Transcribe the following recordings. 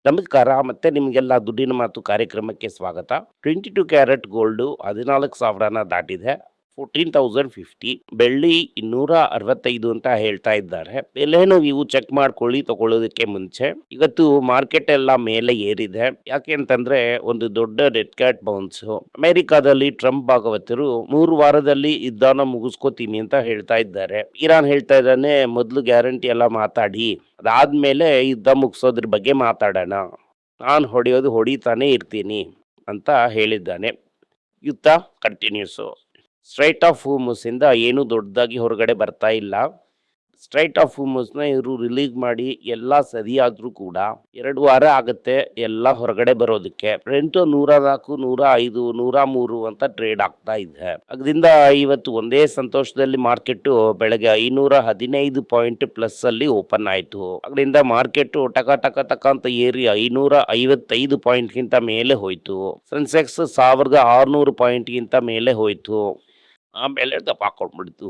ನಮಸ್ಕಾರ ಮತ್ತೆ ನಿಮಗೆಲ್ಲ ದುಡ್ಡಿನ ಮಾತು ಕಾರ್ಯಕ್ರಮಕ್ಕೆ ಸ್ವಾಗತ. 22 ಕ್ಯಾರೆಟ್ ಗೋಲ್ಡು 14,000ನ ದಾಟಿದೆ. 14,050. ಬೆಳ್ಳಿ 265 ಅಂತ ಹೇಳ್ತಾ ಇದ್ದಾರೆ. ಬೆಲೆನೂ ನೀವು ಚೆಕ್ ಮಾಡ್ಕೊಳ್ಳಿ ತಗೊಳ್ಳೋದಕ್ಕೆ ಮುಂಚೆ. ಇವತ್ತು ಮಾರ್ಕೆಟ್ ಎಲ್ಲ ಮೇಲೆ ಏರಿದೆ. ಯಾಕೆ ಅಂತಂದ್ರೆ ಒಂದು ದೊಡ್ಡ ರೆಡ್ ಕ್ಯಾಟ್ ಬೌನ್ಸ್. ಅಮೆರಿಕಾದಲ್ಲಿ ಟ್ರಂಪ್ ಭಾಗವತರು 3 ವಾರದಲ್ಲಿ ಯುದ್ಧನ ಮುಗಿಸ್ಕೋತೀನಿ ಅಂತ ಹೇಳ್ತಾ ಇದ್ದಾರೆ. ಇರಾನ್ ಹೇಳ್ತಾ ಇದ್ದಾನೆ ಮೊದಲು ಗ್ಯಾರಂಟಿ ಎಲ್ಲ ಮಾತಾಡಿ, ಅದಾದ್ಮೇಲೆ ಯುದ್ಧ ಮುಗಿಸೋದ್ರ ಬಗ್ಗೆ ಮಾತಾಡೋಣ, ನಾನು ಹೊಡಿತಾನೆ ಇರ್ತೀನಿ ಅಂತ ಹೇಳಿದ್ದಾನೆ. ಯುದ್ಧ ಕಂಟಿನ್ಯೂಸು. ಸ್ಟ್ರೈಟ್ ಆಫ್ ಹೋಮಸ್ ಇಂದ ಏನು ದೊಡ್ಡದಾಗಿ ಹೊರಗಡೆ ಬರ್ತಾ ಇಲ್ಲ. ಸ್ಟ್ರೈಟ್ ಆಫ್ ಹೋಮಸ್ನ ಇವರು ರಿಲೀಸ್ ಮಾಡಿ ಎಲ್ಲ ಸರಿಯಾದ್ರೂ ಕೂಡ 2 ವಾರ ಆಗುತ್ತೆ ಎಲ್ಲ ಹೊರಗಡೆ ಬರೋದಕ್ಕೆ. ರೆಂಟು 104, 105, 103 ಅಂತ ಟ್ರೇಡ್ ಆಗ್ತಾ ಇದೆ. ಅದರಿಂದ ಇವತ್ತು ಒಂದೇ ಸಂತೋಷದಲ್ಲಿ ಮಾರ್ಕೆಟ್ ಬೆಳಗ್ಗೆ 515 ಪಾಯಿಂಟ್ ಪ್ಲಸ್ ಅಲ್ಲಿ ಓಪನ್ ಆಯ್ತು. ಅದರಿಂದ ಮಾರ್ಕೆಟ್ ಟಕ ಟಕ ಟಕ ಅಂತ ಏರಿ 555 ಪಾಯಿಂಟ್ ಗಿಂತ ಮೇಲೆ ಹೋಯ್ತು. ಸೆನ್ಸೆಕ್ಸ್ 1600 ಪಾಯಿಂಟ್ ಗಿಂತ ಮೇಲೆ ಹೋಯ್ತು. ಆಮೇಲೆ ದಪ್ಪಾಕೊಂಡ್ಬಿಡ್ತು.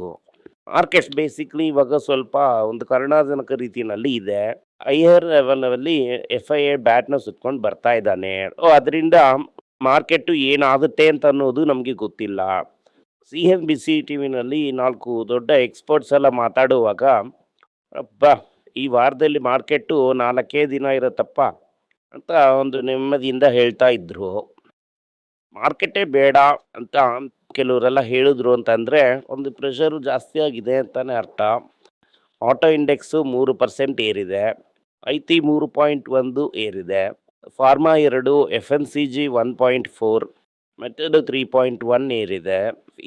ಮಾರ್ಕೆಟ್ ಬೇಸಿಕ್ಲಿ ಇವಾಗ ಸ್ವಲ್ಪ ಒಂದು ಕರುಣಾಜನಕ ರೀತಿಯಲ್ಲಿ ಇದೆ. ಹೈಯರ್ ಲೆವೆಲ್ ಅಲ್ಲಿ FIA ಬ್ಯಾಟ್ನ ಸುತ್ಕೊಂಡು ಬರ್ತಾ ಇದ್ದಾನೆ. ಅದರಿಂದ ಮಾರ್ಕೆಟ್ ಏನಾಗುತ್ತೆ ಅಂತ ಅನ್ನೋದು ನಮಗೆ ಗೊತ್ತಿಲ್ಲ. CNBC ಟಿವಿನಲ್ಲಿ 4 ದೊಡ್ಡ ಎಕ್ಸ್ಪರ್ಟ್ಸ್ ಎಲ್ಲ ಮಾತಾಡುವಾಗ ಈ ವಾರದಲ್ಲಿ ಮಾರ್ಕೆಟ್ಟು 4 ದಿನ ಇರತ್ತಪ್ಪ ಅಂತ ಒಂದು ನೆಮ್ಮದಿಯಿಂದ ಹೇಳ್ತಾ ಇದ್ರು. ಮಾರ್ಕೆಟೇ ಬೇಡ ಅಂತ ಕೆಲವರೆಲ್ಲ ಹೇಳಿದ್ರು ಅಂತಂದರೆ ಒಂದು ಪ್ರೆಷರು ಜಾಸ್ತಿ ಆಗಿದೆ ಅಂತಲೇ ಅರ್ಥ. ಆಟೋ ಇಂಡೆಕ್ಸು 3% ಏರಿದೆ. IT 3.1 ಏರಿದೆ. ಫಾರ್ಮಾ 2, FMCG 1.4, ಮೆಟಲ್ 3.1 ಏರಿದೆ.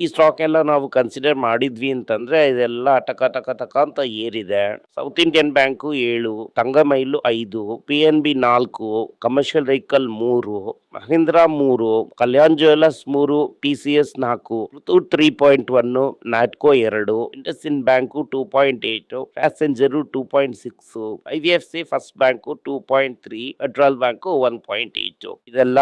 ಈ ಸ್ಟಾಕ್ ಎಲ್ಲ ನಾವು ಕನ್ಸಿಡರ್ ಮಾಡಿದ್ವಿ ಅಂತಂದ್ರೆ ಇದೆಲ್ಲ ಟಕ ಟಕ ಟಕ ಅಂತ ಏರಿದೆ. South Indian bank 7, ತಂಗಮೈಲು 5, PNB 4, commercial vehicle 3, Mahindra 3, Kalyan jewellers 3, PCS 4, Muthoot 3.1, Natco 2, IndusInd bank 2.8, passenger 2.6, IVFC first bank 2.3, federal bank 1.8. ಇದೆಲ್ಲ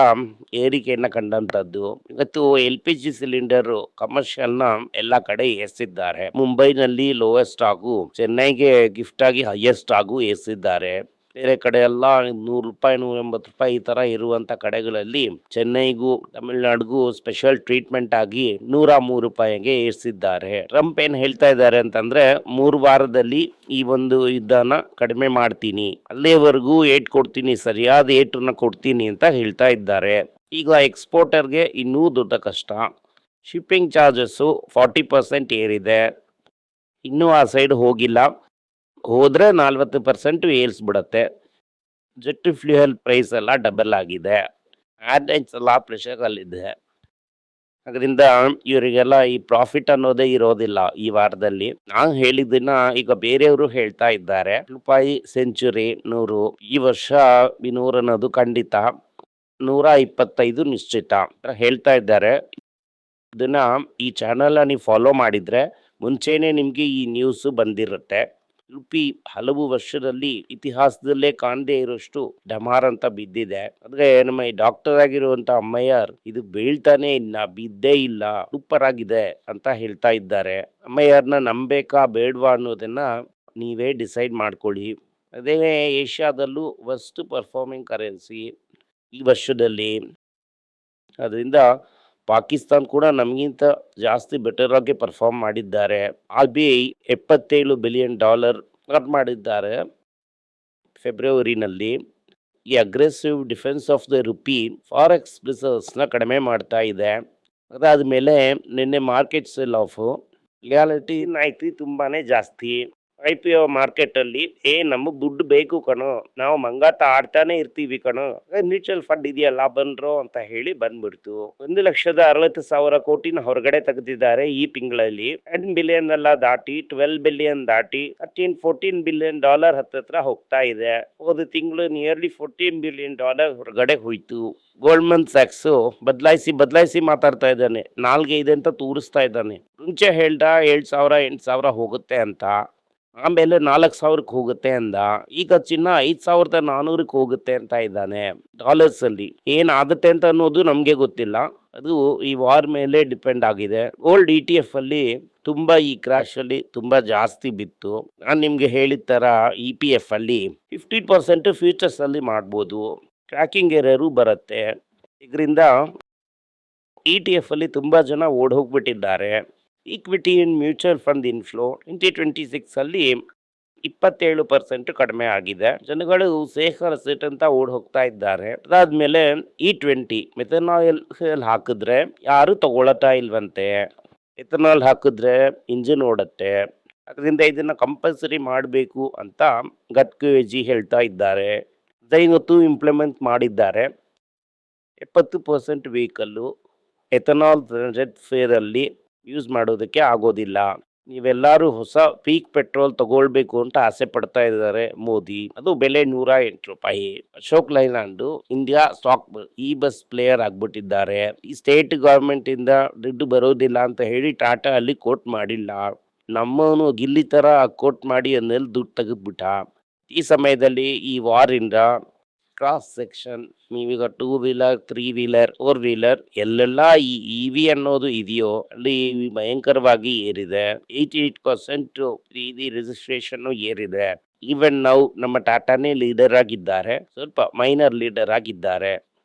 ಏರಿಕೆಯನ್ನ ಕಂಡಂತದ್ದು. ಇವತ್ತು LPG ಸಿಲಿಂಡರ್ ಕಮರ್ಷಿಯಲ್ ನ ಎಲ್ಲಾ ಕಡೆ ಏರಿಸಿದ್ದಾರೆ. ಮುಂಬೈನಲ್ಲಿ ಲೋಯೆಸ್ಟ್ ಆಗು, ಚೆನ್ನೈಗೆ ಗಿಫ್ಟ್ ಆಗಿ ಹೈಯೆಸ್ಟ್ ಆಗು ಏರಿಸಿದ್ದಾರೆ. ಬೇರೆ ಕಡೆ ಎಲ್ಲ 100 ರೂಪಾಯಿ 180 ರೂಪಾಯಿ ಈ ತರ ಇರುವಂತ ಕಡೆಗಳಲ್ಲಿ ಚೆನ್ನೈಗೂ ತಮಿಳುನಾಡಿಗೂ ಸ್ಪೆಷಲ್ ಟ್ರೀಟ್ಮೆಂಟ್ ಆಗಿ 103 ರೂಪಾಯಿಗೆ ಏರಿಸಿದ್ದಾರೆ. ಟ್ರಂಪ್ ಏನ್ ಹೇಳ್ತಾ ಇದ್ದಾರೆ ಅಂತಂದ್ರೆ 3 ವಾರದಲ್ಲಿ ಈ ಒಂದು ಯುದ್ಧನ ಕಡಿಮೆ ಮಾಡ್ತೀನಿ, ಅಲ್ಲಿವರೆಗೂ ಏಟ್ ಕೊಡ್ತೀನಿ, ಸರಿಯಾದ ಏಟನ್ನ ಕೊಡ್ತೀನಿ ಅಂತ ಹೇಳ್ತಾ ಇದ್ದಾರೆ. ಈಗ ಎಕ್ಸ್ಪೋರ್ಟರ್ಗೆ ಇನ್ನೂ ದೊಡ್ಡ ಕಷ್ಟ. ಶಿಪ್ಪಿಂಗ್ ಚಾರ್ಜಸ್ಸು 40% ಏರಿದೆ. ಇನ್ನೂ ಆ ಸೈಡ್ ಹೋಗಿಲ್ಲ, ಹೋದ್ರೆ 40% ಏರಿಸ್ಬಿಡತ್ತೆ. ಜೆಟ್ ಫ್ಯೂಯಲ್ ಪ್ರೈಸ್ ಎಲ್ಲ ಡಬಲ್ ಆಗಿದೆ. ಏರ್ಲೈನ್ಸ್ ಎಲ್ಲ ಪ್ರೆಷರಲ್ಲಿದೆ. ಅದರಿಂದ ಇವರಿಗೆಲ್ಲ ಈ ಪ್ರಾಫಿಟ್ ಅನ್ನೋದೇ ಇರೋದಿಲ್ಲ ಈ ವಾರದಲ್ಲಿ. ನಾನು ಹೇಳಿದ್ದನ್ನ ಈಗ ಬೇರೆಯವರು ಹೇಳ್ತಾ ಇದ್ದಾರೆ. ರೂಪಾಯಿ ಸೆಂಚುರಿ 100 ಈ ವರ್ಷ 100 ಅನ್ನೋದು ಖಂಡಿತ, 125 ನಿಶ್ಚಿತ ಅಂತ ಹೇಳ್ತಾ ಇದ್ದಾರೆ. ಇದನ್ನ ಈ ಚಾನಲ್ ನೀವು ಫಾಲೋ ಮಾಡಿದ್ರೆ ಮುಂಚೆನೆ ನಿಮ್ಗೆ ಈ ನ್ಯೂಸ್ ಬಂದಿರುತ್ತೆ. ರುಪಿ ಹಲವು ವರ್ಷದಲ್ಲಿ ಇತಿಹಾಸದಲ್ಲೇ ಕಾಣದೇ ಇರೋಷ್ಟು ಡಮಾರ್ ಅಂತ ಬಿದ್ದಿದೆ. ಆದ್ರೆ ನಮ್ಮ ಈ ಡಾಕ್ಟರ್ ಆಗಿರುವಂತ ಅಮ್ಮಯ್ಯರ್ ಇದು ಬೀಳ್ತಾನೆ ಇಲ್ಲ, ಬಿದ್ದೇ ಇಲ್ಲ, ಸೂಪರ್ ಆಗಿದೆ ಅಂತ ಹೇಳ್ತಾ ಇದ್ದಾರೆ. ಅಮ್ಮಯ್ಯರ್ನ ನಂಬೇಕಾ ಬೇಡವಾ ಅನ್ನೋದನ್ನ ನೀವೇ ಡಿಸೈಡ್ ಮಾಡ್ಕೊಳ್ಳಿ. ಅದೇ ಏಷ್ಯಾದಲ್ಲೂ ವರ್ಸ್ಟ್ ಪರ್ಫಾರ್ಮಿಂಗ್ ಕರೆನ್ಸಿ ಈ ವರ್ಷದಲ್ಲಿ. ಅದರಿಂದ ಪಾಕಿಸ್ತಾನ್ ಕೂಡ ನಮಗಿಂತ ಜಾಸ್ತಿ ಬೆಟರ್ ಆಗಿ ಪರ್ಫಾರ್ಮ್ ಮಾಡಿದ್ದಾರೆ. RBI $77 ಬಿಲಿಯನ್ ಅರ್ನ್ ಮಾಡಿದ್ದಾರೆ ಫೆಬ್ರವರಿನಲ್ಲಿ. ಈ aggressive defence of the rupee forex ರಿಸರ್ವ್ಸ್ನ ಕಡಿಮೆ ಮಾಡ್ತಾ ಇದೆ. ಅದಾದಮೇಲೆ ನಿನ್ನೆ ಮಾರ್ಕೆಟ್ ಸೆಲ್ ಆಫ್ ರಿಯಾಲಿಟಿ ನಾಯ್ತಿ ತುಂಬಾನೇ ಜಾಸ್ತಿ. IPO ಮಾರ್ಕೆಟಲ್ಲಿ ನಮಗೆ ದುಡ್ಡು ಬೇಕು ಕಣೋ, ನಾವು ಮಂಗಾಟ ಆಡ್ತಾನೆ ಇರ್ತೀವಿ ಕಣೋ, ಮ್ಯೂಚುವಲ್ ಫಂಡ್ ಇದೆಯಲ್ಲ ಬಂದ್ರೋ ಅಂತ ಹೇಳಿ ಬಂದ್ಬಿಡ್ತು. 1,60,000 ಕೋಟಿನ ಹೊರಗಡೆ ತೆಗೆದಿದ್ದಾರೆ ಈ ತಿಂಗಳಲ್ಲಿ. $10 ಬಿಲಿಯನ್ ಎಲ್ಲ ದಾಟಿ 12 ಬಿಲಿಯನ್ ದಾಟಿ $14 ಬಿಲಿಯನ್ ಹತ್ತತ್ರ ಹೋಗ್ತಾ ಇದೆ. ಹೋದ ತಿಂಗಳು ನಿಯರ್ಲಿ $14 ಬಿಲಿಯನ್ ಹೊರಗಡೆ ಹೋಯ್ತು. ಗೋಲ್ಡ್ಮನ್ ಸ್ಯಾಕ್ಸ್ ಬದಲಾಯಿಸಿ ಮಾತಾಡ್ತಾ ಇದ್ದಾನೆ. 4 ಇದೆ ಅಂತ ತೋರಿಸ್ತಾ ಇದ್ದಾನೆ. ಮುಂಚೆ ಹೇಳ್ದ 7,000 8,000 ಹೋಗುತ್ತೆ ಅಂತ. ಆಮೇಲೆ 4,000ಕ್ಕೆ ಹೋಗುತ್ತೆ ಅಂದ. ಈಗ ಚಿನ್ನ 5,400ಕ್ಕೆ ಹೋಗುತ್ತೆ ಅಂತ ಇದ್ದಾನೆ ಡಾಲರ್ಸ್ ಅಲ್ಲಿ. ಏನಾಗುತ್ತೆ ಅಂತ ಅನ್ನೋದು ನಮ್ಗೆ ಗೊತ್ತಿಲ್ಲ. ಅದು ಈ ವಾರ್ ಮೇಲೆ ಡಿಪೆಂಡ್ ಆಗಿದೆ. ಗೋಲ್ಡ್ ETF ಅಲ್ಲಿ ತುಂಬಾ ಈ ಕ್ರಾಶ್ ಅಲ್ಲಿ ತುಂಬಾ ಜಾಸ್ತಿ ಬಿತ್ತು. ನಾನು ನಿಮ್ಗೆ ಹೇಳಿದ ತರ EPF ಅಲ್ಲಿ 50% ಫ್ಯೂಚರ್ಸ್ ಅಲ್ಲಿ ಮಾಡ್ಬೋದು. ಟ್ರ್ಯಾಕಿಂಗ್ ಎರರು ಬರುತ್ತೆ. ಇದರಿಂದ ETF ಅಲ್ಲಿ ತುಂಬಾ ಜನ ಓಡ್ ಹೋಗ್ಬಿಟ್ಟಿದ್ದಾರೆ. ಈಕ್ವಿಟಿ ಇನ್ ಮ್ಯೂಚುವಲ್ ಫಂಡ್ ಇನ್ಫ್ಲೋ 2026 ಅಲ್ಲಿ 27% ಕಡಿಮೆ ಆಗಿದೆ. ಜನಗಳು ಸೇಫರ್ ಅಸೆಟ್ ಅಂತ ಓಡ್ ಹೋಗ್ತಾ ಇದ್ದಾರೆ. ಅದಾದ್ಮೇಲೆ E20 ಮೆಥನಾಲ್ ಹಾಕಿದ್ರೆ ಯಾರು ತಗೊಳತಾ ಇಲ್ವಂತೆ. ಎಥನಾಲ್ ಹಾಕಿದ್ರೆ ಇಂಜಿನ್ ಓಡತ್ತೆ. ಅದರಿಂದ ಇದನ್ನ ಕಂಪಲ್ಸರಿ ಮಾಡಬೇಕು ಅಂತ ಗಡ್ಕರಿ ಹೇಳ್ತಾ ಇದ್ದಾರೆ. ಇವತ್ತು ಇಂಪ್ಲಿಮೆಂಟ್ ಮಾಡಿದ್ದಾರೆ. 70% ವೆಹಿಕಲ್ಲು ಎಥನಾಲ್ ರೆಡ್ ಫೇರ್ ಅಲ್ಲಿ ಯೂಸ್ ಮಾಡೋದಕ್ಕೆ ಆಗೋದಿಲ್ಲ. ನೀವೆಲ್ಲರೂ ಹೊಸ ಪೀಕ್ ಪೆಟ್ರೋಲ್ ತಗೊಳ್ಬೇಕು ಅಂತ ಆಸೆ ಪಡ್ತಾ ಇದ್ದಾರೆ ಮೋದಿ. ಅದು ಬೆಲೆ 108 ರೂಪಾಯಿ. ಅಶೋಕ್ ಲೈಲ್ಯಾಂಡ್ ಇಂಡಿಯಾ ಸ್ಟಾಕ್ ಈ ಬಸ್ ಪ್ಲೇಯರ್ ಆಗ್ಬಿಟ್ಟಿದ್ದಾರೆ. ಈ ಸ್ಟೇಟ್ ಗವರ್ಮೆಂಟ್ ಇಂದ ದುಡ್ಡು ಬರೋದಿಲ್ಲ ಅಂತ ಹೇಳಿ ಟಾಟಾ ಅಲ್ಲಿ ಕೋಟ್ ಮಾಡಿಲ್ಲ. ನಮ್ಮವನು ಗಿಲ್ಲಿ ತರ ಕೋಟ್ ಮಾಡಿ ಅಂದಲ್ಲಿ ದುಡ್ಡು ತೆಗೆದ್ಬಿಟ್ಟ. ಈ ಸಮಯದಲ್ಲಿ ಈ ವಾರ್ ಇಂದ ಕ್ರಾಸ್ ಸೆಕ್ಷನ್ ನೀವೀಗ 2 ವೀಲರ್ 3 ವೀಲರ್ 4 ವೀಲರ್ ಎಲ್ಲೆಲ್ಲ ಈ EV ಅನ್ನೋದು ಇದೆಯೋ ಅಲ್ಲಿ ಭಯಂಕರವಾಗಿ ಏರಿದೆ. 88% EV ರಿಜಿಸ್ಟ್ರೇಷನ್ ಏರಿದೆ. ಈವನ್ ನಾವು ನಮ್ಮ ಟಾಟಾನೇ ಲೀಡರ್ ಆಗಿದ್ದಾರೆ, ಸ್ವಲ್ಪ ಮೈನರ್ ಲೀಡರ್ ಆಗಿದ್ದಾರೆ.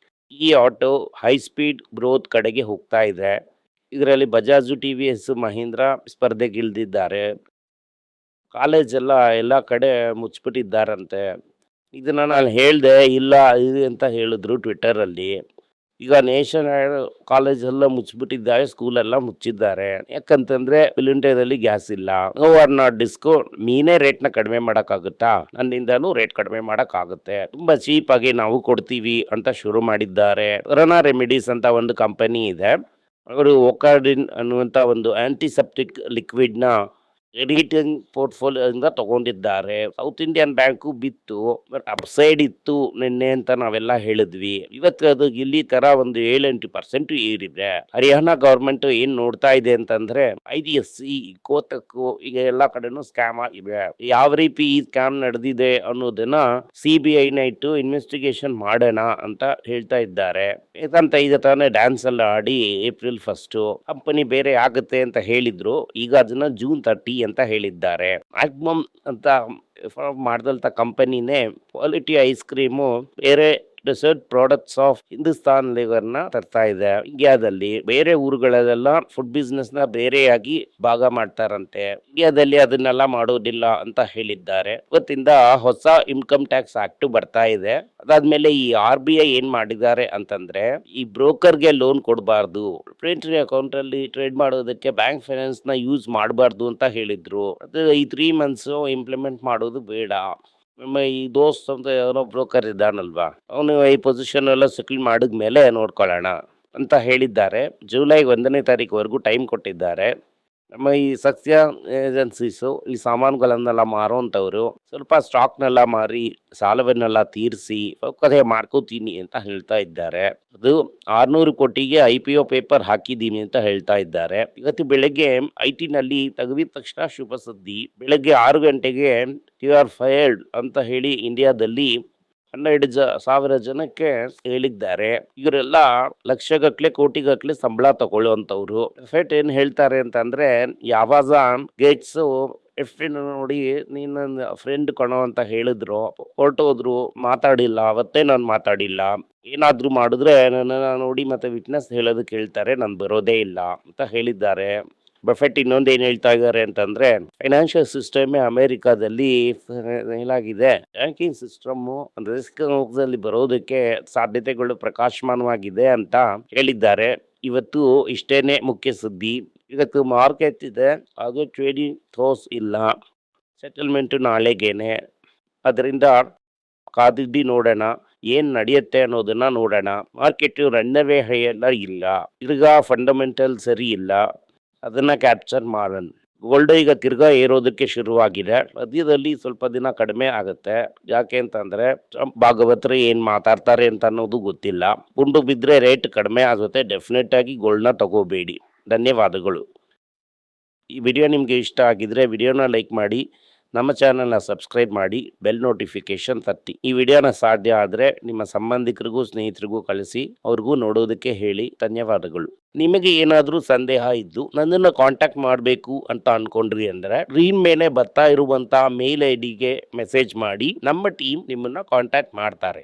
ಈ ಆಟೋ ಹೈ ಸ್ಪೀಡ್ ಗ್ರೋತ್ ಕಡೆಗೆ ಹೋಗ್ತಾ ಇದೆ. ಇದರಲ್ಲಿ ಬಜಾಜ್ TVS ಮಹೀಂದ್ರ ಸ್ಪರ್ಧೆಗಿಳಿದಿದ್ದಾರೆ. ಕಾಲೇಜ್ ಎಲ್ಲ ಕಡೆ ಮುಚ್ಚಿಬಿಟ್ಟಿದ್ದಾರಂತೆ. ಇದನ್ನ ನಾನು ಹೇಳ್ದೆ ಇಲ್ಲ ಇದು ಅಂತ ಹೇಳಿದ್ರು ಟ್ವಿಟರ್ ಅಲ್ಲಿ. ಈಗ ನೇಷನ್ ಕಾಲೇಜ್ ಎಲ್ಲ ಮುಚ್ಚಿಬಿಟ್ಟಿದ್ದಾರೆ, ಸ್ಕೂಲ್ ಎಲ್ಲ ಮುಚ್ಚಿದ್ದಾರೆ. ಯಾಕಂತಂದ್ರೆ ಫಿಲಿಂಟೇದಲ್ಲಿ ಗ್ಯಾಸ್ ಇಲ್ಲ. ಡಿಸ್ಕೋ ನೀನೇ ರೇಟ್ ನ ಕಡಿಮೆ ಮಾಡಕ್ಕಾಗುತ್ತಾ? ನನ್ನಿಂದನೂ ರೇಟ್ ಕಡಿಮೆ ಮಾಡಕ್ಕಾಗುತ್ತೆ, ತುಂಬಾ ಚೀಪ್ ಆಗಿ ನಾವು ಕೊಡ್ತೀವಿ ಅಂತ ಶುರು ಮಾಡಿದ್ದಾರೆ. ಕೊರೋನಾ ರೆಮಿಡೀಸ್ ಅಂತ ಒಂದು ಕಂಪನಿ ಇದೆ. ಅವರು ಒಕಾರ್ಡಿನ್ ಅನ್ನುವಂತ ಒಂದು ಆಂಟಿಸೆಪ್ಟಿಕ್ ಲಿಕ್ವಿಡ್ ನ ಎಡಿಟಿಂಗ್ ಪೋರ್ಟ್ಫೋಲಿಯೋದಿಂದ ತಗೊಂಡಿದ್ದಾರೆ. ಸೌತ್ ಇಂಡಿಯನ್ ಬ್ಯಾಂಕು ಬಿತ್ತು, ಬಟ್ ಅಪ್ಸೈಡ್ ಇತ್ತು ನಿನ್ನೆ ಅಂತ ನಾವೆಲ್ಲ ಹೇಳಿದ್ವಿ. ಇವತ್ತು ಅದು ಇಲ್ಲಿ ತರ ಒಂದು 7-8% ಏರಿದೆ. ಹರಿಯಾಣ ಗವರ್ಮೆಂಟ್ ಏನ್ ನೋಡ್ತಾ ಇದೆ ಅಂತಂದ್ರೆ IDFC ಕೋಟಕ್ ಈಗ ಎಲ್ಲಾ ಕಡೆನೂ ಸ್ಕ್ಯಾಮ್ ಆಗಿದೆ. ಯಾವ ರೀತಿ ಈ ಸ್ಕ್ಯಾಮ್ ನಡೆದಿದೆ ಅನ್ನೋದನ್ನ CBI ನ ಇಟ್ಟು ಇನ್ವೆಸ್ಟಿಗೇಷನ್ ಮಾಡೋಣ ಅಂತ ಹೇಳ್ತಾ ಇದ್ದಾರೆ. ಯಾಕಂತ ಈಗ ತಾನೇ ಡ್ಯಾನ್ಸ್ ಎಲ್ಲ ಆಡಿ April 1 ಕಂಪನಿ ಬೇರೆ ಆಗುತ್ತೆ ಅಂತ ಹೇಳಿದ್ರು. ಈಗ ಅದನ್ನ June 30 ಅಂತ ಹೇಳಿದ್ದಾರೆ. ಮ್ಯಾಕ್ಮಮ್ ಅಂತ ಮಾಡಿದಂತ ಕಂಪನಿನೇ ಕ್ವಾಲಿಟಿ ಐಸ್ ಕ್ರೀಮು ಬೇರೆ dessert products of Hindustan Lever ನ ತರ್ತಾ ಇದೆ. ಇಂಡಿಯಾದಲ್ಲಿ ಬೇರೆ ಊರುಗಳಲ್ಲೆಲ್ಲ ಫುಡ್ ಬಿಸ್ನೆಸ್ ನ ಬೇರೆಯಾಗಿ ಭಾಗ ಮಾಡ್ತಾರಂತೆ. ಇಂಡಿಯಾದಲ್ಲಿ ಅದನ್ನೆಲ್ಲ ಮಾಡೋದಿಲ್ಲ ಅಂತ ಹೇಳಿದ್ದಾರೆ. ಇವತ್ತಿಂದ ಹೊಸ ಇನ್ಕಮ್ ಟ್ಯಾಕ್ಸ್ ಆಕ್ಟ್ ಬರ್ತಾ ಇದೆ. ಅದಾದ್ಮೇಲೆ ಈ RBI ಏನ್ ಮಾಡಿದ್ದಾರೆ ಅಂತಂದ್ರೆ ಈ ಬ್ರೋಕರ್ಗೆ ಲೋನ್ ಕೊಡಬಾರ್ದು, ಪ್ರಿಂಟರಿ ಅಕೌಂಟ್ ಅಲ್ಲಿ ಟ್ರೇಡ್ ಮಾಡೋದಕ್ಕೆ ಬ್ಯಾಂಕ್ ಫೈನಾನ್ಸ್ ನ ಯೂಸ್ ಮಾಡಬಾರ್ದು ಅಂತ ಹೇಳಿದ್ರು. ಅದು ಈ 3 months ಇಂಪ್ಲಿಮೆಂಟ್ ಮಾಡೋದು ಬೇಡ. ನಮ್ಮ ಈ ದೋಸ್ತ್ ಅಂತ ಏನೋ ಬ್ರೋಕರ್ ಇದ್ದಾನಲ್ವಾ, ಅವನು ಈ ಪೊಸಿಷನ್ ಎಲ್ಲ ಸೆಟಲ್ ಮಾಡಿದ್ಮೇಲೆ ನೋಡ್ಕೊಳ್ಳೋಣ ಅಂತ ಹೇಳಿದ್ದಾರೆ. ಜುಲೈ 1ನೇ ತಾರೀಕುವರೆಗೂ ಟೈಮ್ ಕೊಟ್ಟಿದ್ದಾರೆ. ನಮ್ಮ ಈ ಸಸ್ಯ ಏಜೆನ್ಸೀಸು ಈ ಸಾಮಾನುಗಳನ್ನೆಲ್ಲ ಮಾರುವಂಥವ್ರು ಸ್ವಲ್ಪ ಸ್ಟಾಕ್ನೆಲ್ಲ ಮಾರಿ ಸಾಲವನ್ನೆಲ್ಲ ತೀರಿಸಿ ಕಥೆ ಮಾಡ್ಕೋತೀನಿ ಅಂತ ಹೇಳ್ತಾ ಇದ್ದಾರೆ. ಅದು 600 ಕೋಟಿಗೆ IPO ಪೇಪರ್ ಹಾಕಿದ್ದೀನಿ ಅಂತ ಹೇಳ್ತಾ ಇದ್ದಾರೆ. ಇವತ್ತು ಬೆಳಗ್ಗೆ IT ನಲ್ಲಿ ತೆಗೆದಿದ ತಕ್ಷಣ ಶುಭ ಸುದ್ದಿ. ಬೆಳಗ್ಗೆ 6 ಗಂಟೆಗೆ ಯು ಆರ್ ಫೈರ್ಡ್ ಅಂತ ಹೇಳಿ ಇಂಡಿಯಾದಲ್ಲಿ 12,000 ಜನಕ್ಕೆ ಹೇಳಿದ್ದಾರೆ. ಇವರೆಲ್ಲ ಲಕ್ಷಗಟ್ಲೆ ಕೋಟಿಗಟ್ಲೆ ಸಂಬಳ ತಗೊಳ್ಳುವಂತವ್ರು. ಫೆಟ್ ಏನ್ ಹೇಳ್ತಾರೆ ಅಂತಂದ್ರೆ ಯಾವಾಗ ಗೇಟ್ಸ್ ನೋಡಿ ನೀನ್ ನನ್ನ ಫ್ರೆಂಡ್ ಕಣೋ ಅಂತ ಹೇಳಿದ್ರು, ಹೊರಟೋದ್ರು, ಮಾತಾಡಿಲ್ಲ. ಅವತ್ತೇ ನಾನು ಮಾತಾಡಿಲ್ಲ. ಏನಾದ್ರೂ ಮಾಡಿದ್ರೆ ನನ್ನ ನೋಡಿ ಮತ್ತೆ ವಿಟ್ನೆಸ್ ಹೇಳೋದಕ್ಕೆ ಹೇಳ್ತಾರೆ, ನಾನು ಬರೋದೇ ಇಲ್ಲ ಅಂತ ಹೇಳಿದ್ದಾರೆ. ಬಫೆಟ್ ಇನ್ನೊಂದು ಏನ್ ಹೇಳ್ತಾ ಇದ್ದಾರೆ ಅಂತಂದ್ರೆ ಫೈನಾನ್ಷಿಯಲ್ ಸಿಸ್ಟಮ್ ಅಮೆರಿಕಾದಲ್ಲಿ ಏನಾಗಿದೆ, ಬ್ಯಾಂಕಿಂಗ್ ಸಿಸ್ಟಮ್ ರಿಸ್ಕ್ ಅಲ್ಲಿ ಬರೋದಕ್ಕೆ ಸಾಧ್ಯತೆಗಳು ಪ್ರಕಾಶಮಾನವಾಗಿದೆ ಅಂತ ಹೇಳಿದ್ದಾರೆ. ಇವತ್ತು ಇಷ್ಟೇನೆ ಮುಖ್ಯ ಸುದ್ದಿ. ಇವತ್ತು ಮಾರ್ಕೆಟ್ ಇದೆ, ಅದು ಟ್ರೇಡಿಂಗ್ ಥೋಸ್ ಇಲ್ಲ, ಸೆಟಲ್ಮೆಂಟ್ ನಾಳೆಗೇನೆ. ಅದರಿಂದ ಕಾದಿದ್ದಿ ನೋಡೋಣ ಏನ್ ನಡೆಯುತ್ತೆ ಅನ್ನೋದನ್ನ ನೋಡೋಣ. ಮಾರ್ಕೆಟ್ ರನ್ನವೇ ಎಲ್ಲ ಇಲ್ಲ, ತಿರ್ಗಾ ಫಂಡಮೆಂಟಲ್ ಸರಿ ಇಲ್ಲ, ಅದನ್ನ ಕ್ಯಾಪ್ಚರ್ ಮಾಡೋಣ. ಗೋಲ್ಡ್ ಈಗ ತಿರ್ಗಾ ಏರೋದಕ್ಕೆ ಶುರುವಾಗಿದೆ. ಮಧ್ಯದಲ್ಲಿ ಸ್ವಲ್ಪ ದಿನ ಕಡಿಮೆ ಆಗುತ್ತೆ. ಯಾಕೆ ಅಂತಂದ್ರೆ ಟ್ರಂಪ್ ಭಾಗವತರು ಏನ್ ಮಾತಾಡ್ತಾರೆ ಅಂತ ಅನ್ನೋದು ಗೊತ್ತಿಲ್ಲ. ಗುಂಡು ಬಿದ್ರೆ ರೇಟ್ ಕಡಿಮೆ ಆಗುತ್ತೆ. ಡೆಫಿನೆಟ್ ಆಗಿ ಗೋಲ್ಡ್ನ ತಗೋಬೇಡಿ. ಧನ್ಯವಾದಗಳು. ಈ ವಿಡಿಯೋ ನಿಮ್ಗೆ ಇಷ್ಟ ಆಗಿದ್ರೆ ವಿಡಿಯೋನ ಲೈಕ್ ಮಾಡಿ, ನಮ್ಮ ಚಾನೆಲ್ನ ಸಬ್ಸ್ಕ್ರೈಬ್ ಮಾಡಿ, ಬೆಲ್ ನೋಟಿಫಿಕೇಶನ್ ತಟ್ಟಿ. ಈ ವಿಡಿಯೋನ ಸಾಧ್ಯ ಆದರೆ ನಿಮ್ಮ ಸಂಬಂಧಿಕರಿಗೂ ಸ್ನೇಹಿತರಿಗೂ ಕಳಿಸಿ, ಅವ್ರಿಗೂ ನೋಡೋದಕ್ಕೆ ಹೇಳಿ. ಧನ್ಯವಾದಗಳು. ನಿಮಗೆ ಏನಾದರೂ ಸಂದೇಹ ಇದ್ದು ನನ್ನನ್ನು ಕಾಂಟ್ಯಾಕ್ಟ್ ಮಾಡಬೇಕು ಅಂತ ಅನ್ಕೊಂಡ್ರಿ ಅಂದ್ರೆ ಸ್ಕ್ರೀನ್ ಮೇಲೆ ಬರ್ತಾ ಇರುವಂತಹ ಮೇಲ್ ಐಡಿಗೆ ಮೆಸೇಜ್ ಮಾಡಿ, ನಮ್ಮ ಟೀಮ್ ನಿಮ್ಮನ್ನ ಕಾಂಟ್ಯಾಕ್ಟ್ ಮಾಡ್ತಾರೆ.